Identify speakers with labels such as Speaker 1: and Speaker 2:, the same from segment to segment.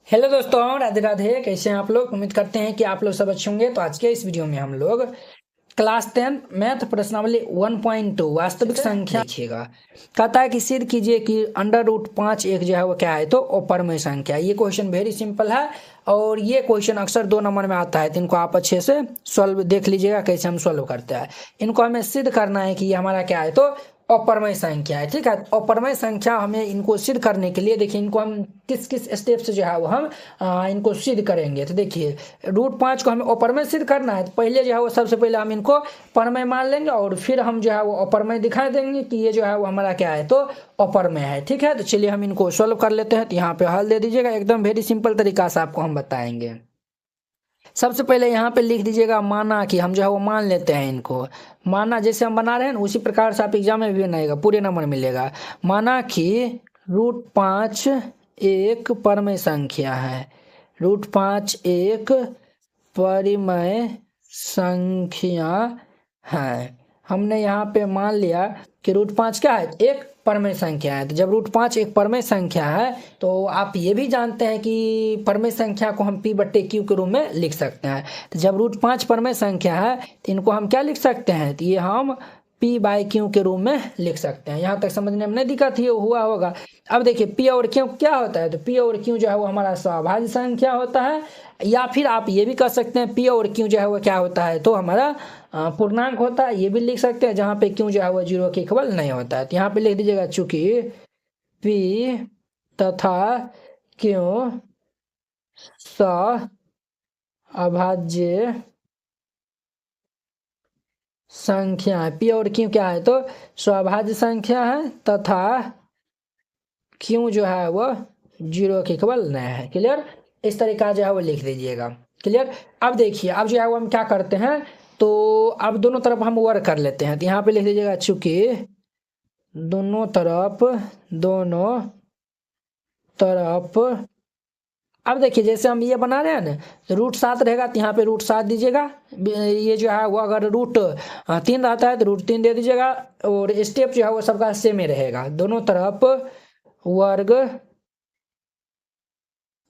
Speaker 1: Hello दोस्तों, राधे राधे। कैसे हैं आप लोग? उम्मीद करते हैं कि आप लोग सब अच्छे होंगे। तो आज के इस वीडियो में हम लोग क्लास 10 मैथ प्रश्नावली 1.2 वास्तविक संख्या देखिएगा। कहता है कि सिद्ध कीजिए कि √5 एक जो है वो क्या है, तो अपरमेय संख्या। ये क्वेश्चन वेरी सिंपल है और ये क्वेश्चन अक्सर 2 नंबर में आता है, तो इनको आप अच्छे से सॉल्व देख लीजिएगा कैसे हम सॉल्व करते हैं। इनको हमें सिद्ध करना है कि ये हमारा क्या है, तो अपरमय संख्या है। ठीक है, अपरमय संख्या हमें इनको सिद्ध करने के लिए देखिए इनको हम किस किस स्टेप से जो है वो हम इनको सिद्ध करेंगे। तो देखिए √5 को हमें अपरमय सिद्ध करना है, तो पहले जो है वो सबसे पहले हम इनको परमय मान लेंगे और फिर हम जो है वो अपरमय दिखा देंगे कि ये जो है वो हमारा क्या है, तो अपरमय है। ठीक है, तो चलिए हम इनको सॉल्व कर लेते हैं। तो यहाँ पे हल दे दीजिएगा, एकदम वेरी सिंपल तरीका से आपको हम बताएंगे। सबसे पहले यहाँ पे लिख दीजिएगा माना कि हम जो है वो मान लेते हैं इनको। माना जैसे हम बना रहे हैं उसी प्रकार से आप एग्जाम में भी बनाएगा, पूरे नंबर मिलेगा। माना कि √5 एक परमय संख्या है। √5 एक परिमय संख्या है। हमने यहाँ पे मान लिया कि √5 क्या है, एक परमेय संख्या है। तो जब √5 एक परमेय संख्या है तो आप ये भी जानते हैं कि परमेय संख्या को हम P/Q के रूप में लिख सकते हैं। तो जब √5 परमेय संख्या है तो इनको हम क्या लिख सकते हैं, तो ये हम P/Q के रूप में लिख सकते हैं। यहाँ तक समझने में नहीं दिक्कत हुआ होगा। अब देखिए P और Q क्या होता है, तो P और Q जो है वो हमारा सहभाज्य संख्या होता है, या फिर आप ये भी कह सकते हैं P और Q जो है वो क्या होता है, तो हमारा पूर्णांक होता है। ये भी लिख सकते हैं जहाँ पे Q जो है वो 0 के इक्वल नहीं होता है। तो यहाँ पे लिख दीजिएगा चूंकि P तथा Q सहअभाज्य संख्या है। P और Q क्या है, तो सहअभाज्य संख्या है तथा Q जो है वो 0 के इक्वल नहीं है। क्लियर, इस तरीका जो है वो लिख दीजिएगा। क्लियर। अब देखिए अब जो है वो हम क्या करते हैं, तो अब दोनों तरफ हम वर्क कर लेते हैं। तो यहाँ पे लिख दीजिएगा चूंकि दोनों तरफ अब देखिए जैसे हम ये बना रहे हैं ना, तो √7 रहेगा तो यहाँ पे √7 दीजिएगा। ये जो है वो अगर √3 रहता है तो √3 दे दीजिएगा। और स्टेप जो है वो सबका सेम ही रहेगा। दोनों तरफ वर्ग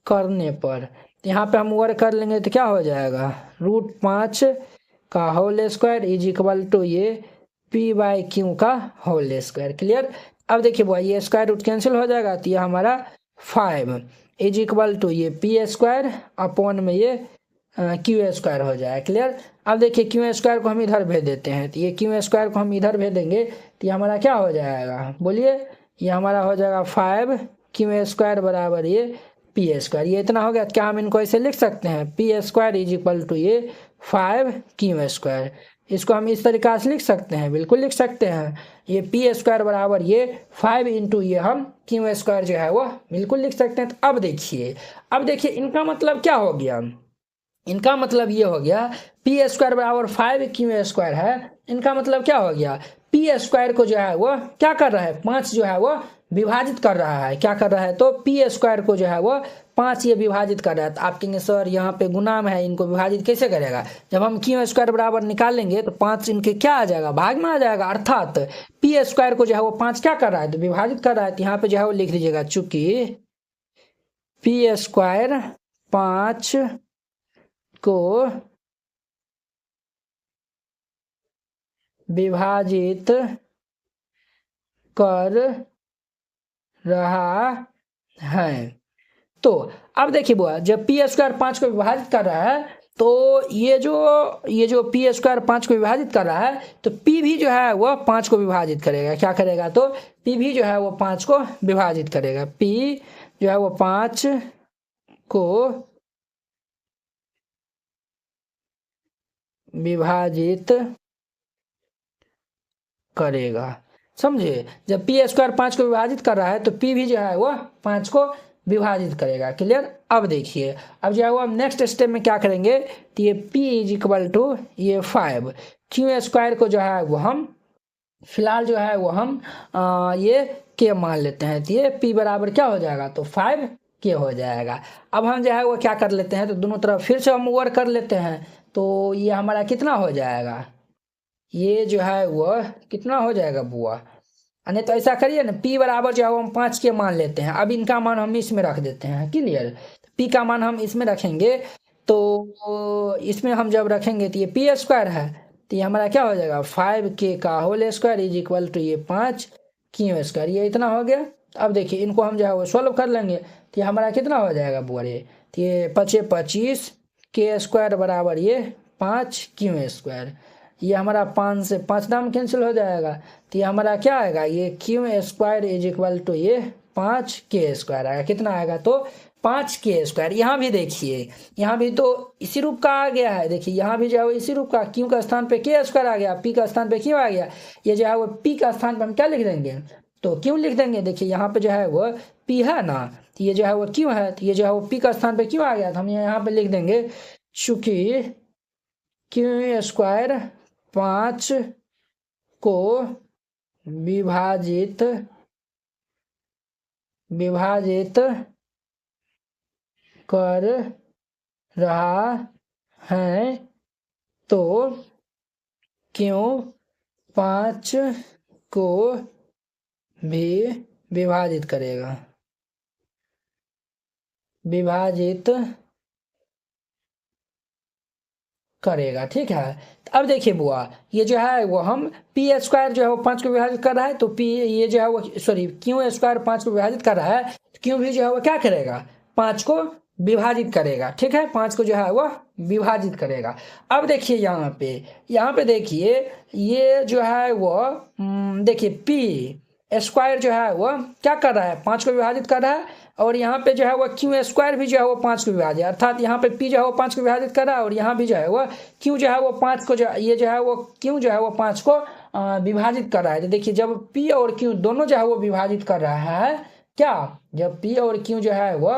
Speaker 1: करने पर यहाँ पे हम वर्ग कर लेंगे तो क्या हो जाएगा, √5 का whole square is equal to ये P/Q का होल स्क्वायर। क्लियर। अब देखिए बुआ ये स्क्वायर रूट कैंसिल हो जाएगा तो ये हमारा 5 इज इक्वल टू ये P² अपॉन में ये Q² हो जाएगा। क्लियर। अब देखिए Q² को हम इधर भेज देते हैं, तो ये Q² को हम इधर भेज देंगे तो ये हमारा क्या हो जाएगा, बोलिए। ये हमारा हो जाएगा 5Q² बराबर ये P²। ये इतना हो गया। क्या हम इनको ऐसे लिख सकते हैं, P² इज इक्वल टू ये 5Q²। इसको हम इस तरीका से लिख सकते हैं, बिल्कुल लिख सकते हैं। ये P² बराबर ये 5 इंटू ये हम Q² जो है वो बिल्कुल लिख सकते हैं। तो अब देखिए इनका मतलब क्या हो गया, इनका मतलब ये हो गया P² बराबर 5Q² है। इनका मतलब क्या हो गया, P² को जो है वो क्या कर रहा है, 5 जो है वो विभाजित कर रहा है। क्या कर रहा है, तो P² को जो है वो 5 ये विभाजित कर रहा है। तो आप कहेंगे सर यहाँ पे गुना में है, इनको विभाजित कैसे करेगा। जब हम Q² बराबर निकालेंगे तो 5 इनके क्या आ जाएगा, भाग में आ जाएगा। अर्थात P² को जो है वो 5 क्या कर रहा है, तो विभाजित कर रहा है। तो यहाँ पे जो है वो लिख दीजिएगा चूंकि P² 5 को विभाजित कर रहा है। तो अब देखिए बुआ, जब P² 5 को विभाजित कर रहा है तो ये जो P² 5 को विभाजित कर रहा है तो P भी जो है वो 5 को विभाजित करेगा। क्या करेगा, तो P भी जो है वो 5 को विभाजित करेगा। P जो है वो 5 को विभाजित करेगा। समझे, जब P² 5 को विभाजित कर रहा है तो P भी जो है वो 5 को विभाजित करेगा। क्लियर। अब देखिए अब जो है वो हम नेक्स्ट स्टेप में क्या करेंगे, तो ये P इज इक्वल टू ये 5 Q² को जो है वो हम फिलहाल जो है वो हम ये K मान लेते हैं। तो ये P बराबर क्या हो जाएगा, तो 5K हो जाएगा। अब हम जो है वो क्या कर लेते हैं, तो दोनों तरफ फिर से हम वर्क कर लेते हैं। तो ये हमारा कितना हो जाएगा, ये जो है वो कितना हो जाएगा बुआ, नहीं तो ऐसा करिए ना, P बराबर जो है हम 5 के मान लेते हैं। अब इनका मान हम इसमें रख देते हैं। क्लियर। पी का मान हम इसमें रखेंगे, तो इसमें हम जब रखेंगे तो ये पी स्क्वायर है, तो ये हमारा क्या हो जाएगा 5k का whole square is equal to ये 5q स्क्वायर, ये इतना हो गया। अब देखिए इनको हम जो है वो सॉल्व कर लेंगे, तो ये हमारा कितना हो जाएगा बुआरे, तो ये 25 k स्क्वायर बराबर ये 5q स्क्वायर, ये हमारा 5 से 5 दाम कैंसिल हो जाएगा, तो ये हमारा क्या आएगा, ये q square is equal to ये 5k स्क्वायर आएगा। कितना आएगा, तो 5k स्क्वायर। यहाँ भी देखिए, यहाँ भी तो इसी रूप का आ गया है, देखिए यहाँ भी जो है वो इसी रूप का, q का स्थान पे k स्क्वायर आ गया, p का स्थान पे q आ गया, ये जो है वो p का स्थान पे हम क्या लिख देंगे, तो q लिख देंगे। देखिए यहाँ पे जो है वो p है ना, तो ये जो है वो q है, तो ये जो है वो p का स्थान पे q आ गया, तो हम यहाँ पे लिख देंगे चूंकि q स्क्वायर 5 को विभाजित कर रहा है, तो क्यों 5 को भी विभाजित करेगा, ठीक है। अब देखिए बुआ, ये जो है वो हम पी स्क्वायर जो है वो 5 को विभाजित कर रहा है, तो पी ये जो है वो सॉरी क्यू स्क्वायर 5 को विभाजित कर रहा है, तो क्यू भी जो है वो क्या करेगा 5 को विभाजित करेगा, ठीक है, 5 को जो है वो विभाजित करेगा। अब देखिए यहाँ पे देखिए ये जो है वो देखिए पी स्क्वायर जो है वो क्या कर रहा है 5 को विभाजित कर रहा है, और यहाँ पे जो है वो क्यू स्क्वायर भी जो है वो 5 को विभाजित, अर्थात यहाँ पे पी जो है वो 5 को विभाजित कर रहा है, और यहाँ भी जो है वो क्यू जो है वो 5 को ये जो है वो क्यू जो है वो 5 को विभाजित कर रहा है। तो देखिए जब पी और क्यू दोनों जो है वो विभाजित कर रहा है, क्या जब पी और क्यू जो है वो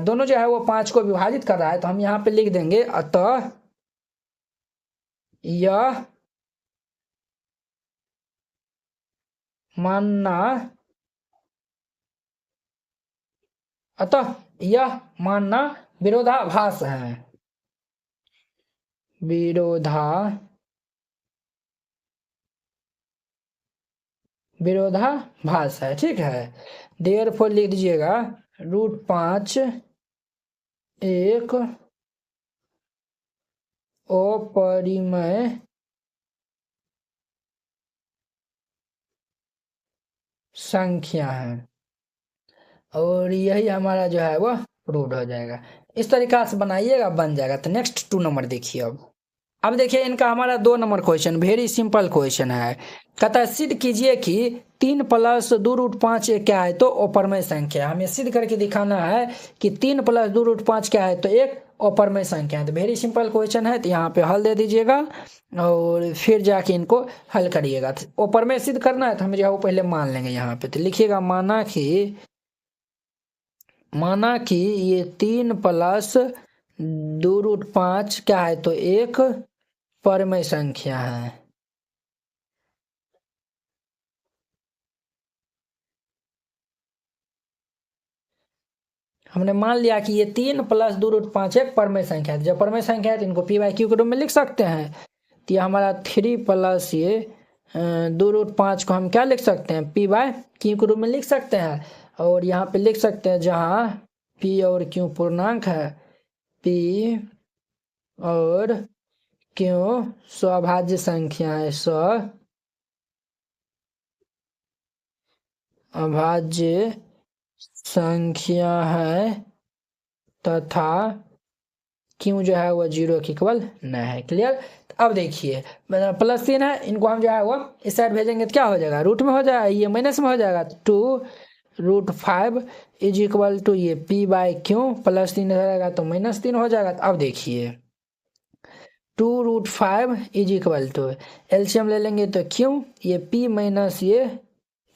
Speaker 1: दोनों जो है वो 5 को विभाजित कर रहा है, तो हम यहाँ पे लिख देंगे अतः यह मानना विरोधाभास है, विरोधाभास है, ठीक है। देयरफॉर लिख दीजिएगा √5 एक अपरिमेय संख्या है, और यही हमारा जो है वो प्रूव हो जाएगा। इस तरीका से बनाइएगा, बन जाएगा। तो नेक्स्ट 2 नंबर देखिए। अब देखिए इनका हमारा 2 number question very simple question है। कहता है सिद्ध कीजिए कि 3 + 2√5 क्या है, तो अपरमेय संख्या। हमें सिद्ध करके दिखाना है कि 3 + 2√5 क्या है, तो एक अपरमेय संख्या है। तो वेरी सिंपल क्वेश्चन है, तो यहाँ पे हल दे दीजिएगा और फिर जाके इनको हल करिएगा। तो अपरमेय सिद्ध करना है, तो हम जो है वो पहले मान लेंगे यहाँ पे। तो लिखिएगा माना कि ये 3 + 2√5 क्या है, तो एक परमेय संख्या है। हमने मान लिया कि ये 3 + 2√5 एक परमेय संख्या है। जब परमेय संख्या है तो इनको p/q के रूप में लिख सकते हैं। तो ये हमारा 3 + ये 2√5 को हम क्या लिख सकते हैं, p/q के रूप में लिख सकते हैं। और यहाँ पे लिख सकते हैं जहाँ p और q पूर्णांक है, p और q सौभाज्य संख्या है, अभाज्य संख्या है, तथा क्यों जो है वो 0 के इक्वल नहीं है। क्लियर। अब देखिए +3 है, इनको हम जो है वो इस साइड भेजेंगे तो क्या हो जाएगा, रूट में हो जाएगा, ये माइनस में हो जाएगा। 2√5 इज इक्वल टू ये p/q +3 रहेगा तो -3 हो जाएगा। अब देखिए 2√5 इज इक्वल टू एलसीएम ले लेंगे तो q, ये p माइनस ये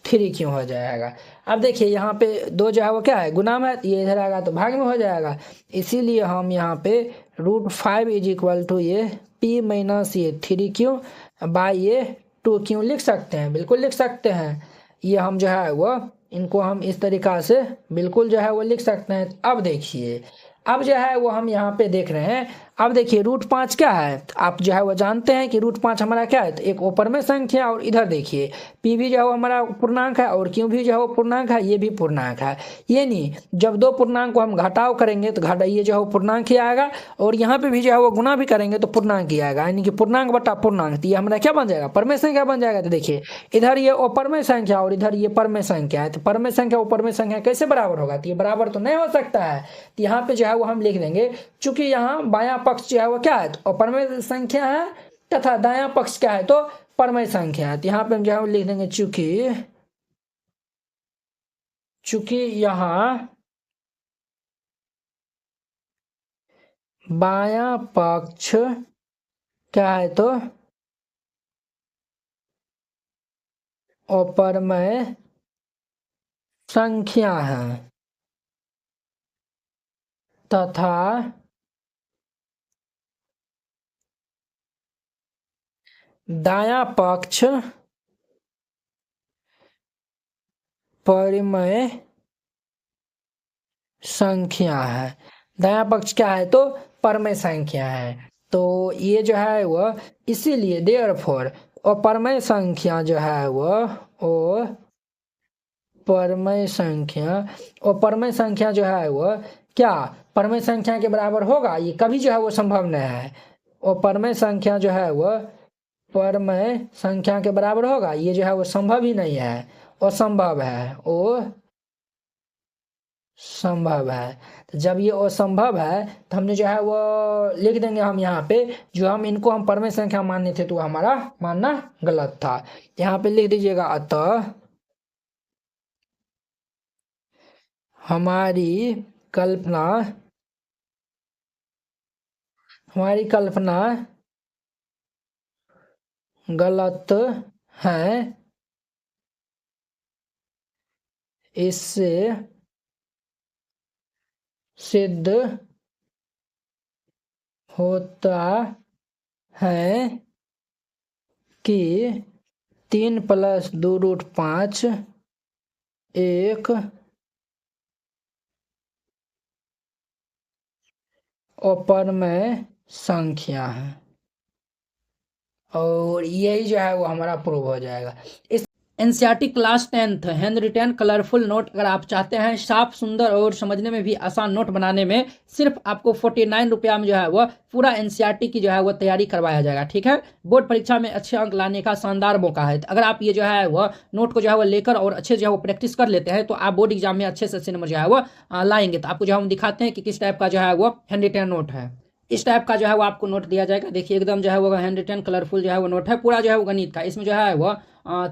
Speaker 1: 3q हो जाएगा। अब देखिए यहाँ पे 2 जो है वो क्या है गुना में, ये इधर आएगा तो भाग में हो जाएगा। इसीलिए हम यहाँ पे √5 इज इक्वल टू ये p माइनस ये 3q बाई ये 2q लिख सकते हैं, बिल्कुल लिख सकते हैं। ये हम जो है वो इनको हम इस तरीका से बिल्कुल जो है वो लिख सकते हैं। अब देखिए अब जो है वो हम यहाँ पे देख रहे हैं, अब देखिए √5 क्या है, आप जो है वो जानते हैं कि √5 हमारा क्या है, तो एक ऊपर में संख्या और इधर देखिए p भी जो है वो हमारा पूर्णांक है और q भी जो है वो पूर्णांक है, ये भी पूर्णांक है। ये नहीं, जब दो पूर्णांक को हम घटाव करेंगे तो घटा ये जो है वो पूर्णांक ही आएगा, और यहाँ पे भी जो है वो गुना भी करेंगे तो पूर्णांक ही आएगा, यानी कि पूर्णांक बटा पूर्णांक, तो ये हमारा क्या बन जाएगा, परमेय संख्या बन जाएगा। तो देखिए इधर ये अपरमेय संख्या और इधर ये परमेय संख्या है, तो परमेय संख्या उपरमेय संख्या कैसे बराबर होगा, तो ये बराबर तो नहीं हो सकता है। तो यहाँ पे जो है वो हम लिख देंगे, चूंकि यहाँ बायां पक्ष जो है वो क्या है, तो अपरमेय संख्या है, तथा दायां पक्ष क्या है, तो परमेय संख्या है। तो यहाँ पे हम जो है वो लिख देंगे चूंकि यहाँ बायां पक्ष क्या है, तो अपरमेय संख्या है, तथा दायां पक्ष परिमेय संख्या है। दायां पक्ष क्या है, तो परमेय संख्या है। तो ये जो है वह इसीलिए देयरफॉर अपरमेय संख्या जो है वह ओ परमेय संख्या जो है वह क्या परमेय संख्या के बराबर होगा, ये कभी जो है वो संभव नहीं है। और परमेय संख्या जो है वह परमेय संख्या के बराबर होगा, ये जो है वो संभव ही नहीं है, असंभव है, ओ संभव है। तो जब ये असंभव है तो हमने जो है वो लिख देंगे हम यहाँ पे, जो हम इनको हम परमेय संख्या मानने थे तो हमारा मानना गलत था। यहाँ पे लिख दीजिएगा, अतः हमारी कल्पना गलत है, इससे सिद्ध होता है कि 3 + 2√5 एक अपरमेय संख्या है, और यही जो है वो हमारा प्रूव हो जाएगा। इस NCERT class 10th hand retain colourful note अगर आप चाहते हैं साफ सुंदर और समझने में भी आसान नोट बनाने में, सिर्फ आपको 49 रुपया में जो है वह पूरा एनसीईआरटी की जो है वह तैयारी करवाया जाएगा। ठीक है, बोर्ड परीक्षा में अच्छे अंक लाने का शानदार मौका है। अगर आप ये जो है वह नोट को जो है वह लेकर और अच्छे जो है वो प्रैक्टिस कर लेते हैं तो आप बोर्ड एग्जाम में अच्छे से अच्छे नंबर जो है वह लाएंगे। तो आपको जो है हम दिखाते हैं कि किस टाइप का जो है वो हैंड रिटेन नोट है। इस टाइप का जो है वो आपको नोट दिया जाएगा। देखिए एकदम जो है वो हैंड रिटेन कलरफुल जो है वो नोट है, पूरा जो है वो गणित का, इसमें जो है वो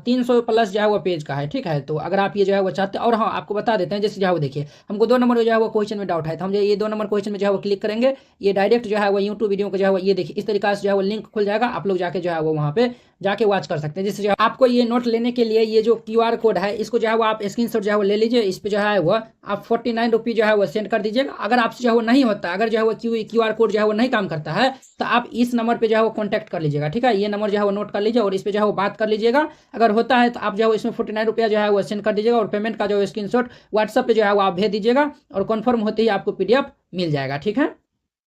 Speaker 1: 300+ जो है वो पेज का है। ठीक है, तो अगर आप ये जो है वो चाहते हैं, और हाँ आपको बता देते हैं, जैसे जो है वो देखिए हमको 2 नंबर जो है वो क्वेश्चन में डाउट है, तो हम जो ये 2 नंबर क्वेश्चन में जो है वो क्लिक करेंगे, ये डायरेक्ट जो है वो यूट्यूब वीडियो को जो है वो ये देखिए इस तरीके से जो है वो लिंक खुल जाएगा, आप लोग जाके जो है वो वहाँ पे जाके वॉच कर सकते हैं। जिससे जो है आपको ये नोट लेने के लिए ये जो QR कोड है इसको जो है वो आप स्क्रीनशॉट जो है वो ले लीजिए, इस पर जो है वो आप 49 रुपीज़ जो है वो सेंड कर दीजिएगा। अगर आपसे जो है वो नहीं होता, अगर जो है वो QR कोड जो है वो नहीं काम करता है तो आप इस नंबर पे जो है वो कॉन्टैक्ट कर लीजिएगा। ठीक है, ये नंबर जो है वो नोट कर लीजिए और इस पर जो है वो बात कर लीजिएगा। अगर होता है तो आप जो है इसमें 49 रुपया जो है वो सेंड कर दीजिएगा और पेमेंट का जो स्क्रीनशॉट व्हाट्सएप पे जो है वो आप भेज दीजिएगा और कन्फर्म होते ही आपको PDF मिल जाएगा। ठीक है।